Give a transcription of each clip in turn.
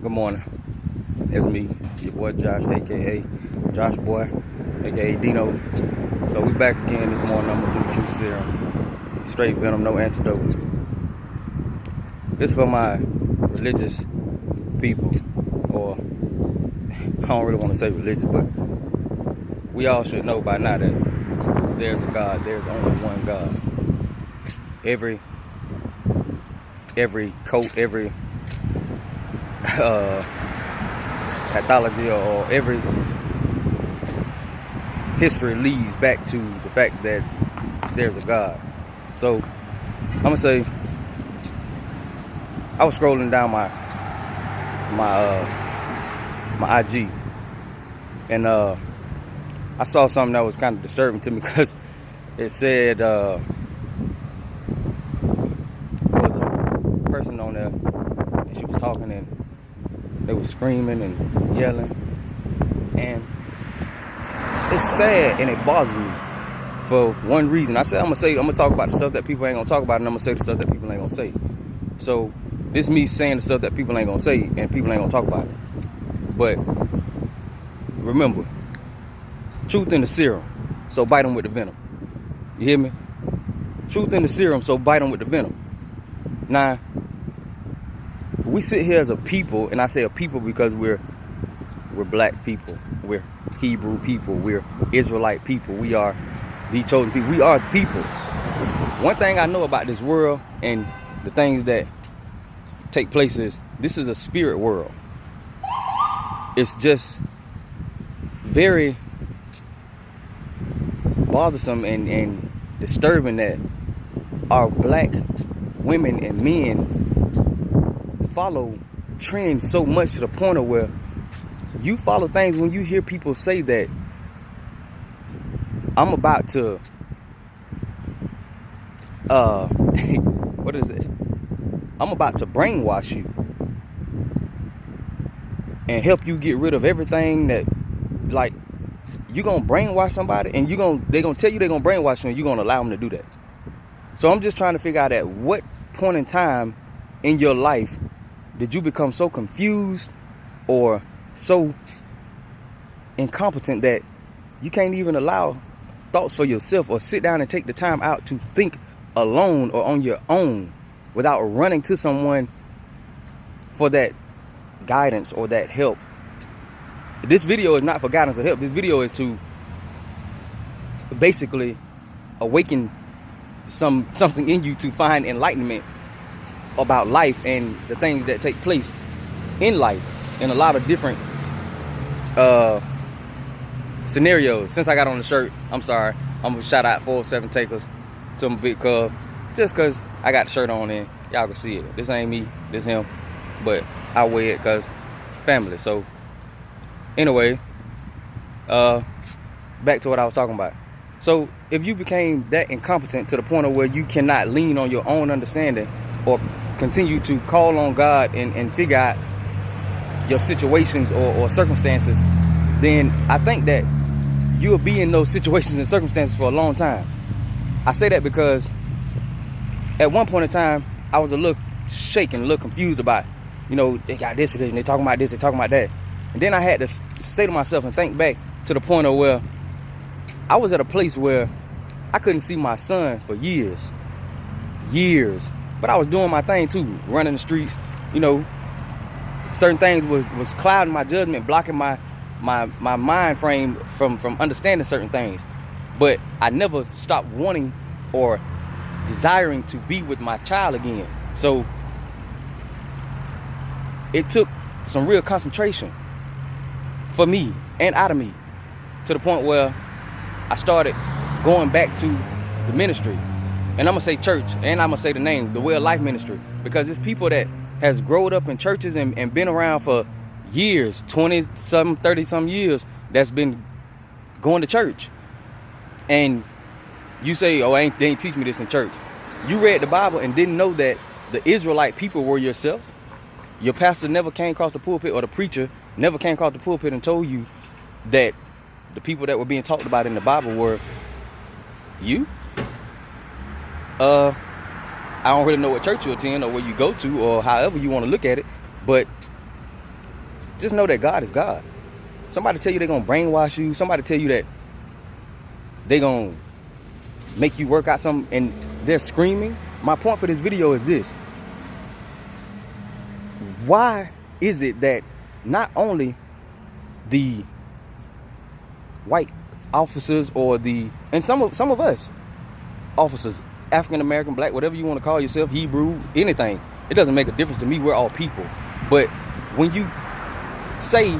Good morning. It's me, your boy Josh, aka Josh Boy, aka Dino. So we back again this morning. I'm gonna do true serum, straight venom, no antidote. This for my religious people, or I don't really want to say religious, but we all should know by now that there's a God. There's only one God. Every cult, every pathology or every history leads back to the fact that there's a God. So I'm gonna say, I was scrolling down my IG, and I saw something that was kind of disturbing to me because it said there was a person on there and she was talking and they were screaming and yelling, and it's sad and it bothers me for one reason. I said I'm gonna talk about the stuff that people ain't gonna talk about, and I'm gonna say the stuff that people ain't gonna say. So this is me saying the stuff that people ain't gonna say and people ain't gonna talk about it. But remember, truth in the serum, so bite them with the venom. You hear me? Truth in the serum, so bite them with the venom. Now, we sit here as a people, and I say a people because we're black people, we're Hebrew people, we're Israelite people, we are the chosen people, we are people. One thing I know about this world and the things that take place is this is a spirit world. It's just very bothersome and disturbing that our black women and men follow trends so much to the point of where you follow things when you hear people say that I'm about to what is it? I'm about to brainwash you and help you get rid of everything that, like, you gonna brainwash somebody and they gonna tell you they're gonna brainwash you and you're gonna allow them to do that. So I'm just trying to figure out at what point in time in your life did you become so confused or so incompetent that you can't even allow thoughts for yourself or sit down and take the time out to think alone or on your own without running to someone for that guidance or that help. This video is not for guidance or help. This video is to basically awaken something in you to find enlightenment about life and the things that take place in life in a lot of different scenarios. Since I got on the shirt, I'm sorry, I'm gonna shout out 407 Takers to my big cub, just cause I got the shirt on and y'all can see it. This ain't me, this him, but I wear it cause family. So anyway, back to what I was talking about. So if you became that incompetent to the point of where you cannot lean on your own understanding or continue to call on God and figure out your situations or circumstances, then I think that you'll be in those situations and circumstances for a long time. I say that because at one point in time, I was a little shaken, a little confused about, they got this, and they talking about this, they talking about that. And then I had to say to myself and think back to the point of where I was at a place where I couldn't see my son for years. But I was doing my thing too, running the streets. Certain things was clouding my judgment, blocking my mind frame from understanding certain things. But I never stopped wanting or desiring to be with my child again. So it took some real concentration for me and out of me to the point where I started going back to the ministry. And I'm gonna say church, and I'm gonna say the name, the Way of Life Ministry, because it's people that has grown up in churches and been around for years, 20-some, 30-some years, that's been going to church. And you say, oh, they ain't teach me this in church. You read the Bible and didn't know that the Israelite people were yourself. Your pastor never came across the pulpit, or the preacher never came across the pulpit and told you that the people that were being talked about in the Bible were you. I don't really know what church you attend or where you go to or however you want to look at it, but just know that God is God. Somebody tell you they're going to brainwash you. Somebody tell you that they're going to make you work out something and they're screaming. My point for this video is this. Why is it that not only the white officers and some of us officers, African American, black, whatever you want to call yourself, Hebrew, anything, it doesn't make a difference to me. We're all people. But when you say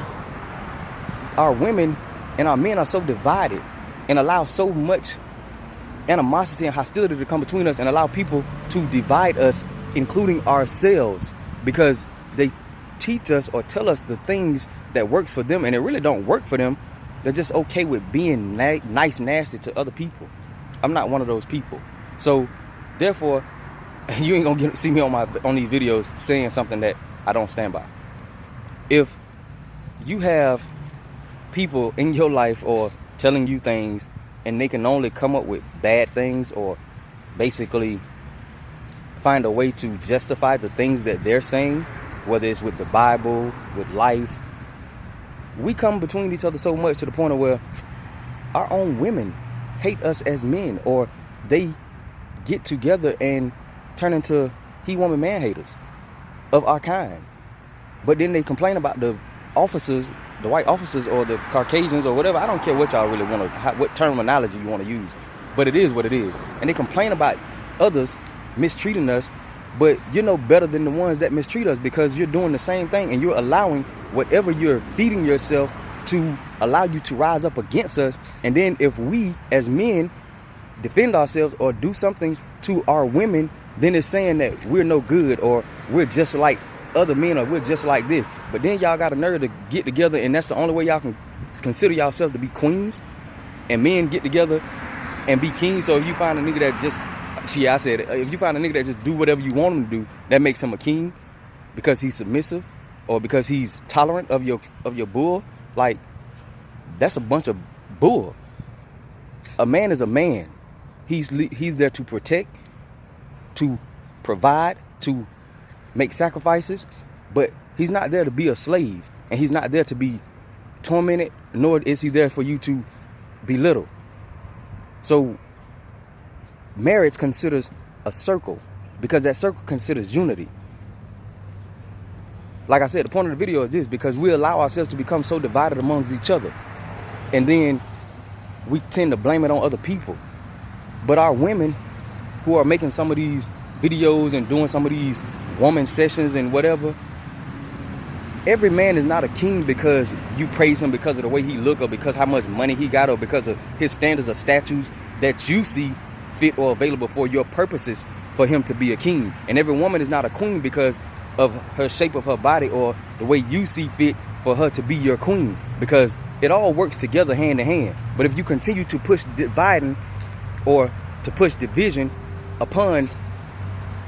our women and our men are so divided and allow so much animosity and hostility to come between us and allow people to divide us, including ourselves, because they teach us or tell us the things that works for them and it really don't work for them. They're just okay with being nice, nasty to other people. I'm not one of those people. So therefore, you ain't gonna see me on these videos saying something that I don't stand by. If you have people in your life or telling you things and they can only come up with bad things or basically find a way to justify the things that they're saying, whether it's with the Bible, with life, we come between each other so much to the point of where our own women hate us as men, or they get together and turn into he-woman man-haters of our kind. But then they complain about the officers, the white officers or the Caucasians or whatever. I don't care what y'all really want to, what terminology you want to use. But it is what it is. And they complain about others mistreating us, but you're no better than the ones that mistreat us because you're doing the same thing and you're allowing whatever you're feeding yourself to allow you to rise up against us. And then if we as men defend ourselves or do something to our women, then it's saying that we're no good or we're just like other men or we're just like this. But then y'all got a nerve to get together and that's the only way y'all can consider yourselves to be queens, and men get together and be kings. So if you find a nigga that just, I said it, if you find a nigga that just do whatever you want him to do, that makes him a king because he's submissive or because he's tolerant of your bull, like, that's a bunch of bull. A man is a man. He's there to protect, to provide, to make sacrifices, but he's not there to be a slave, and he's not there to be tormented, nor is he there for you to belittle. So marriage considers a circle because that circle considers unity. Like I said, the point of the video is this, because we allow ourselves to become so divided amongst each other, and then we tend to blame it on other people. But our women who are making some of these videos and doing some of these woman sessions and whatever, every man is not a king because you praise him because of the way he look or because how much money he got or because of his standards or statues that you see fit or available for your purposes for him to be a king. And every woman is not a queen because of her shape of her body or the way you see fit for her to be your queen, because it all works together hand in hand. But if you continue to push dividing or to push division upon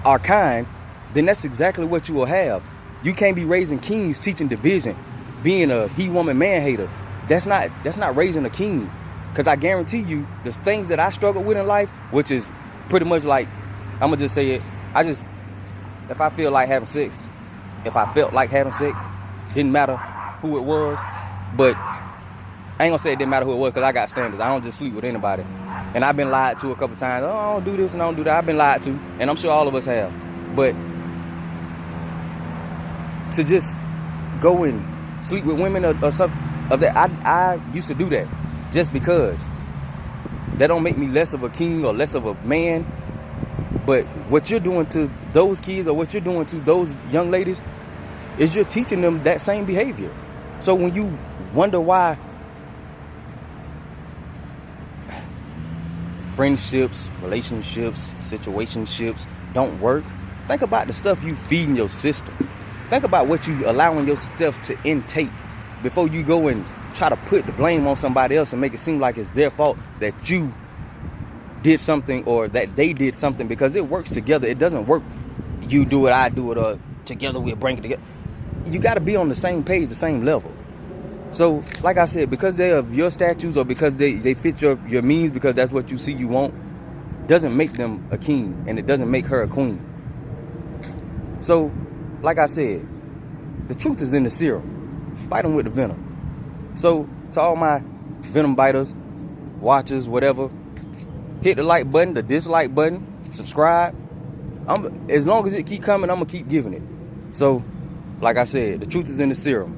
our kind, then that's exactly what you will have. You can't be raising kings teaching division, being a he-woman man-hater. That's not raising a king. Because I guarantee you, the things that I struggle with in life, which is pretty much like, I'm going to just say it, if I feel like having sex, if I felt like having sex, didn't matter who it was, but I ain't gonna say it didn't matter who it was because I got standards. I don't just sleep with anybody. And I've been lied to a couple times. Oh, I don't do this and I don't do that. I've been lied to, and I'm sure all of us have. But to just go and sleep with women or something of that, I used to do that just because. That don't make me less of a king or less of a man. But what you're doing to those kids or what you're doing to those young ladies is you're teaching them that same behavior. So when you wonder why friendships, relationships, situationships don't work, think about the stuff you feed in your system. Think about what you allowing your stuff to intake before you go and try to put the blame on somebody else and make it seem like it's their fault that you did something or that they did something, because it works together. It doesn't work you do it, I do it, or together we'll bring it together. You got to be on the same page, the same level. So like I said, because they're of your statues or because they fit your means, because that's what you see you want, doesn't make them a king, and it doesn't make her a queen. So like I said, the truth is in the serum. bite them with the venom. So to all my venom biters, watchers, whatever, hit the like button, the dislike button, subscribe. As long as it keep coming, I'm gonna keep giving it. So, like I said, the truth is in the serum.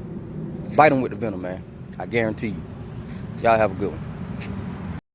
Bite them with the venom, man. I guarantee you. Y'all have a good one.